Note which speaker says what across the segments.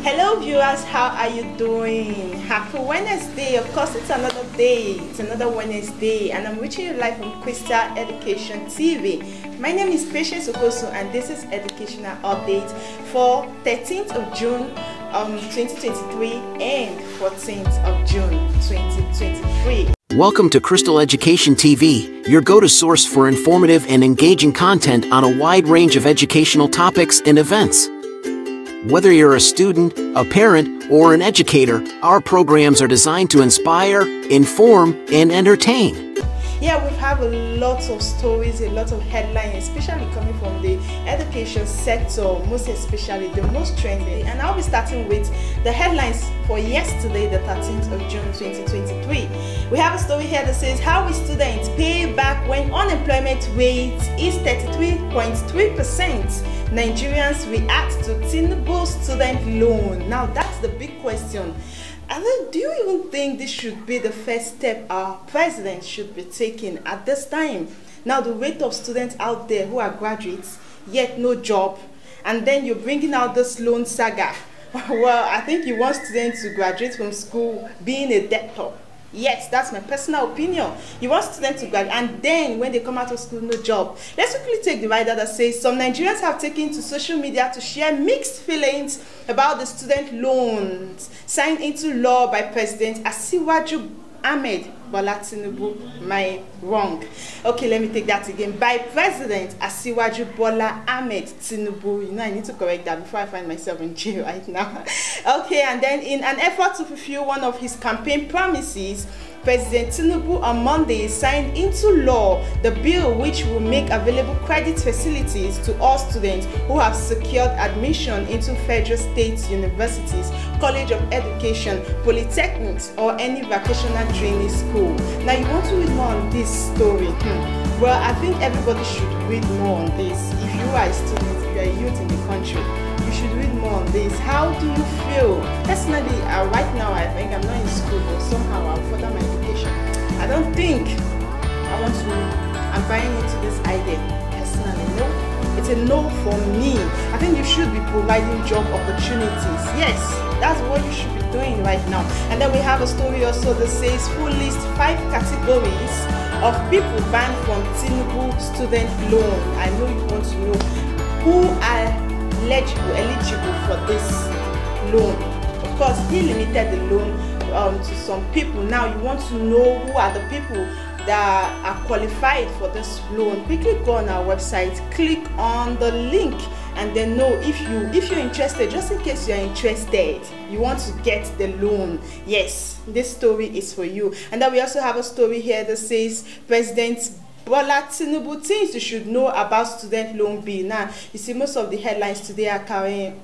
Speaker 1: Hello viewers, how are you doing? Happy Wednesday. Of course, it's another day. It's another Wednesday and I'm reaching you live from Crystal Education TV. My name is Patience Okosu and this is Educational Update for 13th of June 2023 and 14th of June 2023.
Speaker 2: Welcome to Crystal Education TV, your go-to source for informative and engaging content on a wide range of educational topics and events. Whether you're a student, a parent, or an educator, our programs are designed to inspire, inform, and entertain.
Speaker 1: Yeah, we have a lot of stories, a lot of headlines, especially coming from the education sector, most especially the most trendy. And I'll be starting with the headlines for yesterday, the 13th of June 2023. We have a story here that says how will students pay back when unemployment rate is 33.3%. Nigerians react to Tinubu student loan. Now that's the big question. And then, do you even think this should be the first step our president should be taking at this time? Now the rate of students out there who are graduates, yet no job, and then you're bringing out this loan saga. Well, I think you want students to graduate from school being a debtor. Yes, that's my personal opinion. You want students to graduate and then when they come out of school, no job. Let's quickly take the rider that says some Nigerians have taken to social media to share mixed feelings about the student loans signed into law by President Asiwaju Ahmed Bola Tinubu. Am I wrong? Okay, let me take that again. By President Asiwaju Bola Ahmed Tinubu. You know, I need to correct that before I find myself in jail right now. Okay, and then in an effort to fulfill one of his campaign promises, President Tinubu on Monday signed into law the bill which will make available credit facilities to all students who have secured admission into federal state universities, college of education, polytechnics, or any vocational training school. Now you want to read more on this story? Well, I think everybody should read more on this. If you are a student, if you are a youth in the country, you should read more on this. How do you feel? Personally, right now I think I'm not in school, but somehow I'll further my education. I don't think I'm buying into this idea. Personally, no. It's a no for me. I think you should be providing job opportunities. Yes, that's what you should be doing right now. And then we have a story also that says who lists 5 categories of people banned from Tinubu student loan. I know you want to know who are eligible for this loan. Of course, he limited the loan to some people. Now you want to know who are the people that are qualified for this loan. Quickly go on our website, click on the link, and then know if you're interested. Just in case you're interested, you want to get the loan. Yes, this story is for you. And then we also have a story here that says President Bola Tinubu things you should know about student loan bill. Now, you see most of the headlines today are carrying,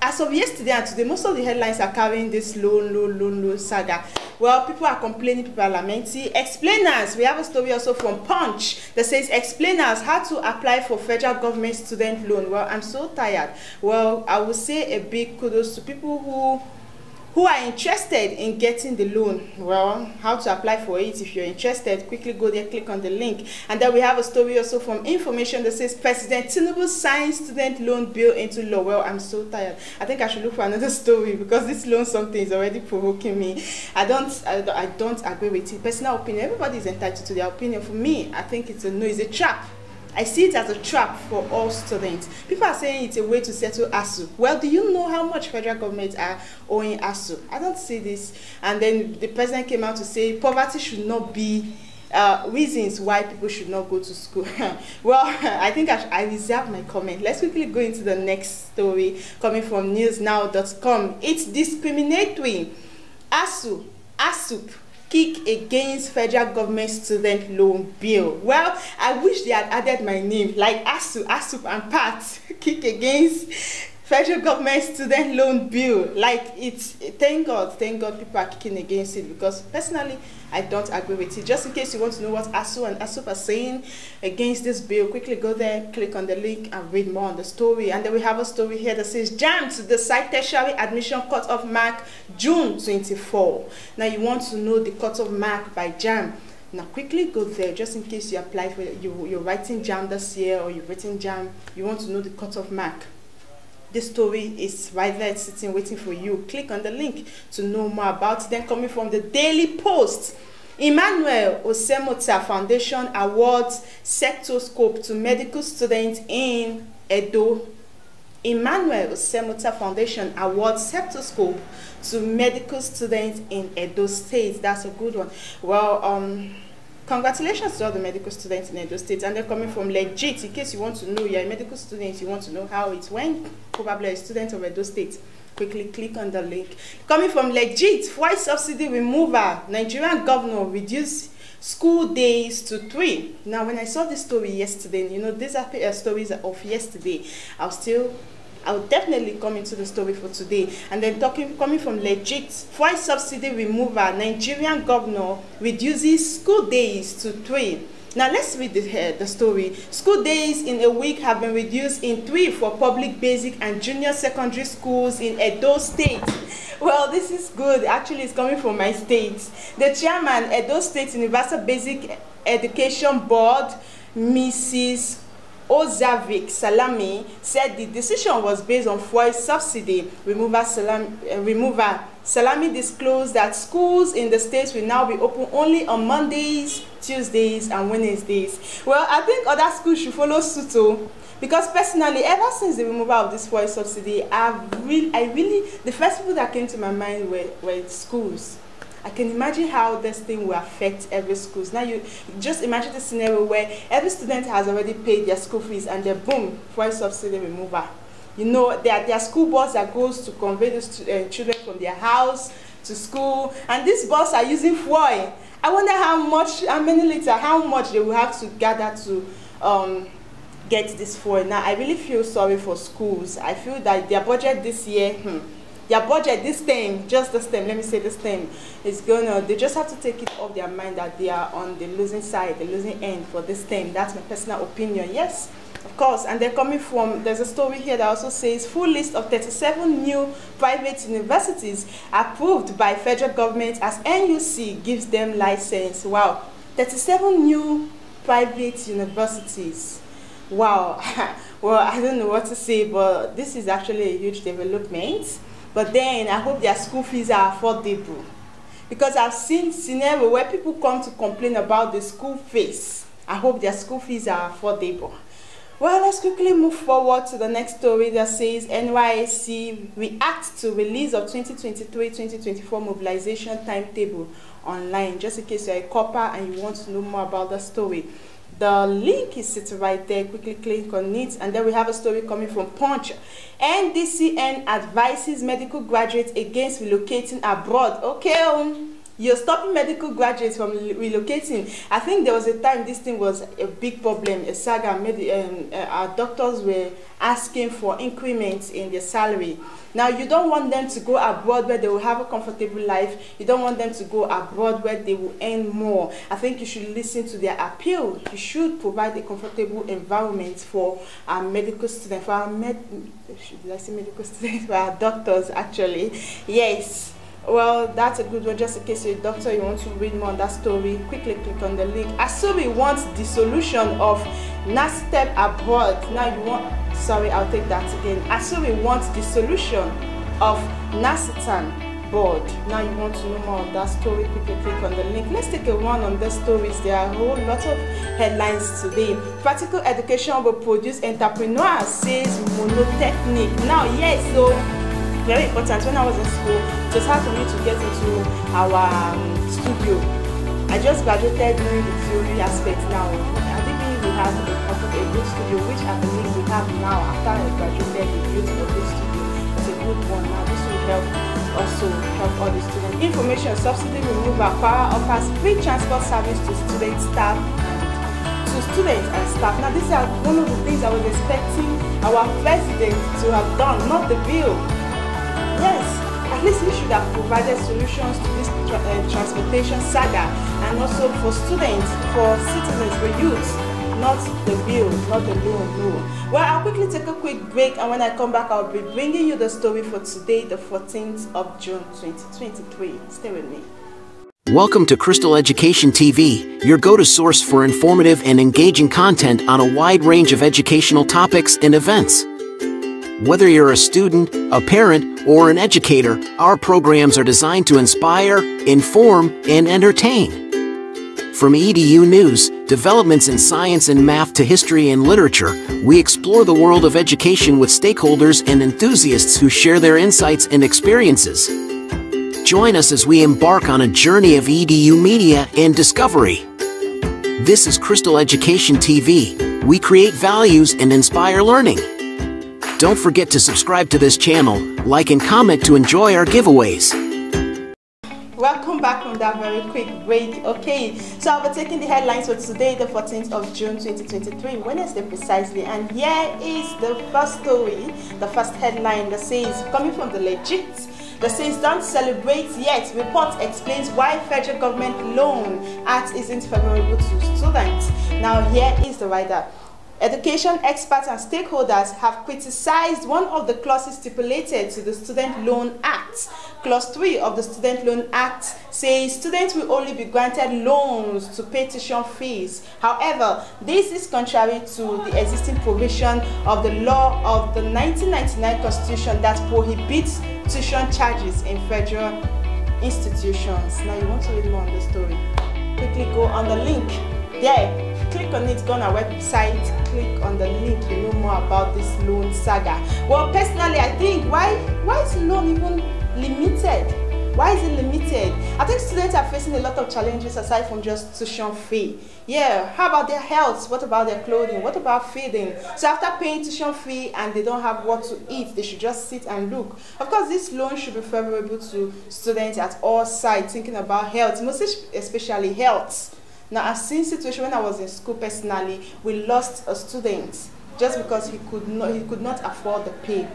Speaker 1: as of yesterday and today, most of the headlines are carrying this loan saga. Well, people are complaining, people are lamenting. Explainers, we have a story also from Punch that says explainers how to apply for federal government student loan. Well, I'm so tired. Well, I would say a big kudos to people who are interested in getting the loan. Well, how to apply for it? If you're interested, quickly go there, click on the link. And then we have a story also from Information that says President Tinubu signs student loan bill into law. Well, I'm so tired. I think I should look for another story because this loan something is already provoking me. I don't agree with it. Personal opinion, everybody is entitled to their opinion. For me, I think it's a no, it's a trap. I see it as a trap for all students. People are saying it's a way to settle ASU. Well, do you know how much federal government are owing ASU? I don't see this. And then the president came out to say poverty should not be reasons why people should not go to school. Well, I think I reserve my comment. Let's quickly go into the next story coming from newsnow.com. It's discriminatory. ASUP kick against federal government student loan bill. Well, I wish they had added my name like ASUP and Pat kick against federal government student loan bill. Like thank God people are kicking against it because personally I don't agree with it. Just in case you want to know what ASU and ASUP are saying against this bill, quickly go there, click on the link and read more on the story. And then we have a story here that says JAMB to decide tertiary admission cutoff mark June 24. Now you want to know the cutoff mark by JAMB. Now quickly go there just in case you apply for you're writing JAMB this year or you've written JAMB, you want to know the cutoff mark. This story is right there sitting waiting for you. Click on the link to know more about it. Then coming from the Daily Post, Emmanuel Osemota Foundation awards sectoscope to medical students in Edo. Emmanuel Osemota Foundation awards sectoscope to medical students in Edo State. That's a good one. Well, congratulations to all the medical students in Edo State. And they're coming from Legit. In case you want to know, you're a medical student, you want to know how it went, probably a student of Edo State, quickly click on the link. Coming from Legit, fuel subsidy remover, Nigerian governor reduce school days to 3. Now, when I saw this story yesterday, you know, these are stories of yesterday, I'll definitely come into the story for today. And then coming from Legit, fuel subsidy remover, Nigerian governor reduces school days to 3. Now let's read the story. School days in a week have been reduced in 3 for public basic and junior secondary schools in Edo State. Well, this is good. Actually, it's coming from my state. The chairman, Edo State Universal Basic Education Board, Mrs. Ozavik Salami, said the decision was based on fuel subsidy remover. Salami disclosed that schools in the states will now be open only on Mondays, Tuesdays, and Wednesdays. Well, I think other schools should follow suit too, because personally, ever since the removal of this fuel subsidy, the first people that came to my mind were schools. I can imagine how this thing will affect every school. Now you just imagine the scenario where every student has already paid their school fees and then boom, fuel subsidy remover. You know, there are school bus that goes to convey the children from their house to school, and these buses are using fuel. I wonder how many liters, how much they will have to gather to get this fuel. Now, I really feel sorry for schools. I feel that their budget this year, their budget this time, let me say this time, is they just have to take it off their mind that they are on the losing side, the losing end for this time. That's my personal opinion. Yes, of course. And they're coming from, there's a story here that also says, full list of 37 new private universities approved by federal government as NUC gives them license. Wow, 37 new private universities. Wow. Well, I don't know what to say, but this is actually a huge development. But then I hope their school fees are affordable, because I've seen scenario where people come to complain about the school fees. I hope their school fees are affordable. Well, let's quickly move forward to the next story that says NYSC reacts to release of 2023-2024 mobilization timetable online. Just in case you're a copper and you want to know more about the story, the link is sitting right there. Quickly click on it. And then we have a story coming from Punch. NDCN advises medical graduates against relocating abroad. Okay, you're stopping medical graduates from relocating. I think there was a time this thing was a big problem, a saga. Our doctors were asking for increments in their salary. Now, you don't want them to go abroad where they will have a comfortable life. You don't want them to go abroad where they will earn more. I think you should listen to their appeal. You should provide a comfortable environment for our medical students, for our medical students, for our doctors, actually. Yes. Well, that's a good one. Just in case you're a doctor, you want to read more on that story, quickly click on the link. Asuri wants dissolution of NASTEP abroad. Now you want, sorry, I'll take that again. Asuri wants dissolution of NASTEP board. Now you want to know more on that story, quickly click on the link. Let's take a run on the stories. There are a whole lot of headlines today. Practical education will produce entrepreneur, says monotechnic. Now, yes, so very important. When I was in school, it was hard for me to get into our studio. I just graduated knowing the theory aspect now. I think we have a good studio, which I believe we have now. After I graduated, we built a good studio. It's a good one. Now this will help all the students. Information subsidy removal. Power offers free transport service to students, staff, and staff. Now this is one of the things I was expecting our president to have done, not the bill. Yes, at least we should have provided solutions to this transportation saga, and also for students, for citizens, for youths, not the bill, not the law. Well, I'll quickly take a quick break, and when I come back, I'll be bringing you the story for today, the 14th of June, 2023. Stay with me.
Speaker 2: Welcome to Crystal Education TV, your go-to source for informative and engaging content on a wide range of educational topics and events. Whether you're a student, a parent, or an educator, our programs are designed to inspire, inform, and entertain. From EDU news, developments in science and math to history and literature, we explore the world of education with stakeholders and enthusiasts who share their insights and experiences. Join us as we embark on a journey of EDU media and discovery. This is Crystal Education TV. We create values and inspire learning. Don't forget to subscribe to this channel, like and comment to enjoy our giveaways.
Speaker 1: Welcome back from that very quick break. Okay, so I'll be taking the headlines for today, the 14th of June 2023, Wednesday precisely. And here is the first story, the first headline that says, coming from the Legit, that says, don't celebrate yet. Report explains why federal government loan act isn't favorable to students. Now here is the writer. Education experts and stakeholders have criticized one of the clauses stipulated to the Student Loan Act. Clause 3 of the Student Loan Act says students will only be granted loans to pay tuition fees. However, this is contrary to the existing provision of the law of the 1999 Constitution that prohibits tuition charges in federal institutions. Now you want to read more on the story? Quickly go on the link there. Click on it, go on our website, click on the link to know more about this loan saga. Well, personally, I think, why is loan even limited? Why is it limited? I think students are facing a lot of challenges aside from just tuition fee. Yeah, how about their health? What about their clothing? What about feeding? So after paying tuition fee and they don't have what to eat, they should just sit and look. Of course, this loan should be favorable to students at all sides, thinking about health, most especially health. Now, I've seen situation when I was in school personally, we lost a student just because he could not afford the pay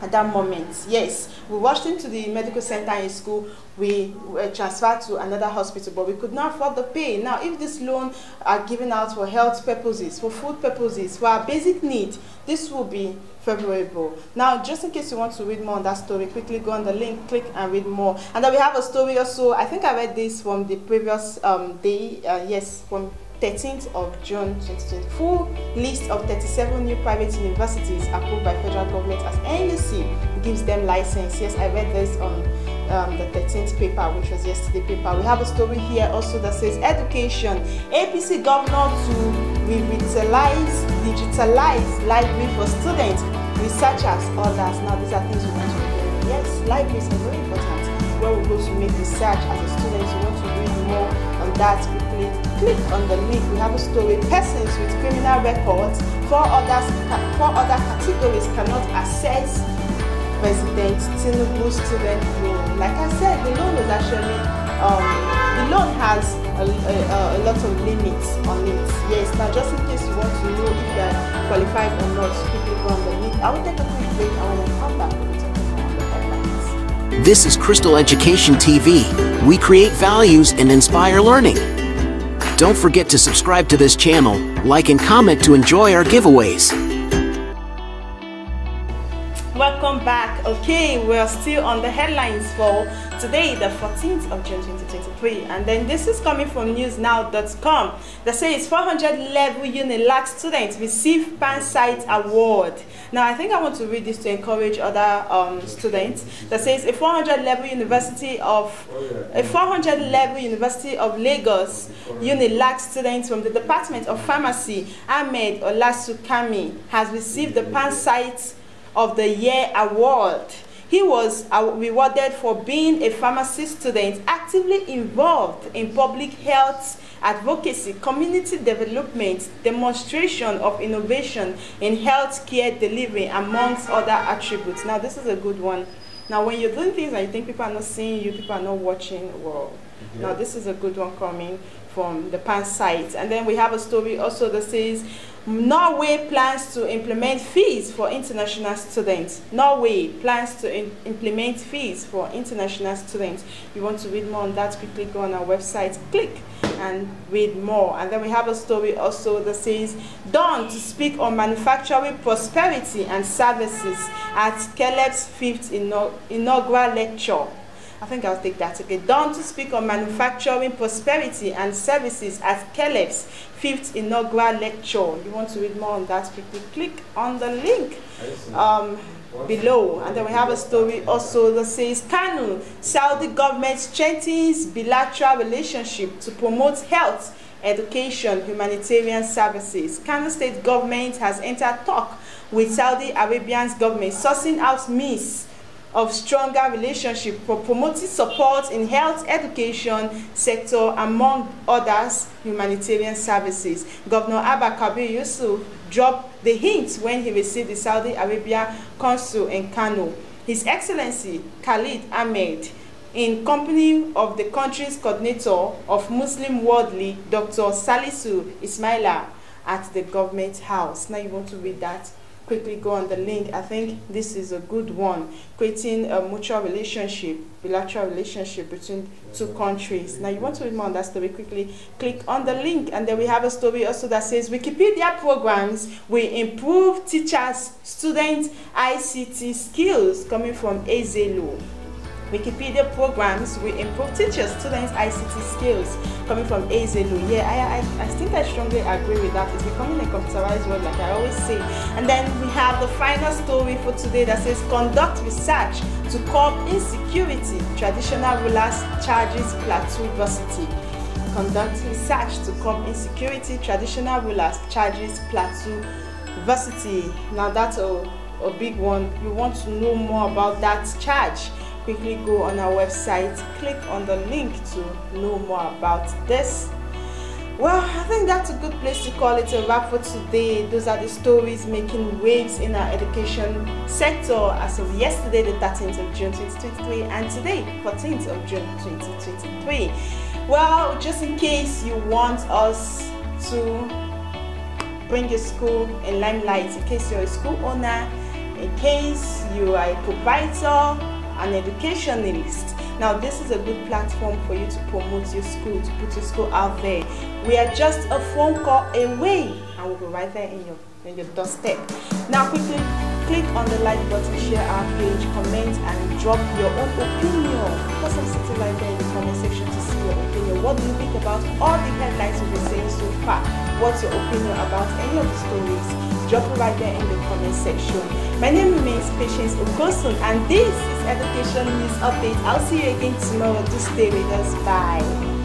Speaker 1: at that moment. Yes, we rushed him to the medical center in school. We were transferred to another hospital, but we could not afford the pay. Now, if this loan are given out for health purposes, for food purposes, for our basic need, this will be favorable. Now, just in case you want to read more on that story, quickly go on the link, click and read more. And then we have a story also. I think I read this from the previous day. Yes, from 13th of June 2020, full list of 37 new private universities approved by federal government as NUC gives them license. Yes, I read this on the 13th paper, which was yesterday paper. We have a story here also that says education. APC governor to digitalize library for students, researchers, others. Now these are things we want to do. Yes, libraries are very important. Where we go to make research as a student, you want to read more on that, quickly click on the link. We have a story. Persons with criminal records, four other categories cannot access President Tinubu student loan. Like I said, the loan was actually the loan has a lot of limits on it. Yes, now just in case you want to know if you are qualified or not, quickly go on the link. I will take a quick break and when I come back, we'll talk about the headlines.
Speaker 2: This is Crystal Education TV. We create values and inspire learning. Don't forget to subscribe to this channel, like and comment to enjoy our giveaways.
Speaker 1: Welcome back. Okay, we're still on the headlines for today, the 14th of June 2023, and then this is coming from newsnow.com that says 400 level UNILAG students receive PanSite award. Now I think I want to read this to encourage other students. That says a 400 level University of Lagos UNILAG student from the Department of Pharmacy, Ahmed Olasukami, has received the PanSite of the Year award. He was rewarded for being a pharmacy student actively involved in public health advocacy, community development, demonstration of innovation in healthcare delivery, amongst other attributes. Now this is a good one. Now when you're doing things and you think people are not seeing you, people are not watching, well, now this is a good one coming from the PanSite. And then we have a story also that says Norway plans to implement fees for international students. Norway plans to implement fees for international students. You want to read more on that, quickly go on our website, click and read more. And then we have a story also that says Dawn to speak on manufacturing prosperity and services at Caleb's 5th inaugural lecture. I think I'll take that. Okay, done to speak on manufacturing prosperity and services at Caleb's 5th inaugural lecture. You want to read more on that? Quickly click on the link below, and then we have a story also that says Kanu, Saudi government strengthens bilateral relationship to promote health, education, humanitarian services. Kano state government has entered talk with Saudi Arabian's government, sourcing out means of stronger relationship for promoting support in health, education sector, among others, humanitarian services. Governor Abba Kabir Yusuf dropped the hint when he received the Saudi Arabia consul in Kano. His Excellency Khalid Ahmed, in company of the country's coordinator of Muslim World League, Dr. Salisu Ismaila, at the government house. Now you want to read that? Quickly go on the link. I think this is a good one, creating a mutual relationship, bilateral relationship between two countries. Now you want to read more on that story? Quickly click on the link, and then we have a story also that says Wikipedia programs will improve teachers, students, ICT skills, coming from Ezelu. Wikipedia programs will improve teachers, students, ICT skills, coming from Ezelu. Yeah, I think I strongly agree with that. It's becoming a computerized world, like I always say. And then we have the final story for today that says conduct research to curb insecurity. Traditional rulers charges plateau varsity. Conduct research to curb insecurity. Traditional rulers charges plateau varsity. Now that's a big one. You want to know more about that charge? Quickly go on our website, click on the link to know more about this. Well, I think that's a good place to call it a wrap for today. Those are the stories making waves in our education sector as of yesterday, the 13th of June 2023, and today, 14th of June 2023. Well, just in case you want us to bring your school in limelight, in case you're a school owner, in case you are a proprietor, an educationalist. Now this is a good platform for you to promote your school, to put your school out there. We are just a phone call away, and we'll be right there in your doorstep. Now quickly click on the like button, share our page, comment, and drop your own opinion. Put some sitting right there in the comment section to see your opinion. What do you think about all the headlines we've been saying so far? What's your opinion about any of the stories? Drop it right there in the comment section. My name remains Patience Okosun, and this is Education News Update. I'll see you again tomorrow. Do stay with us. Bye.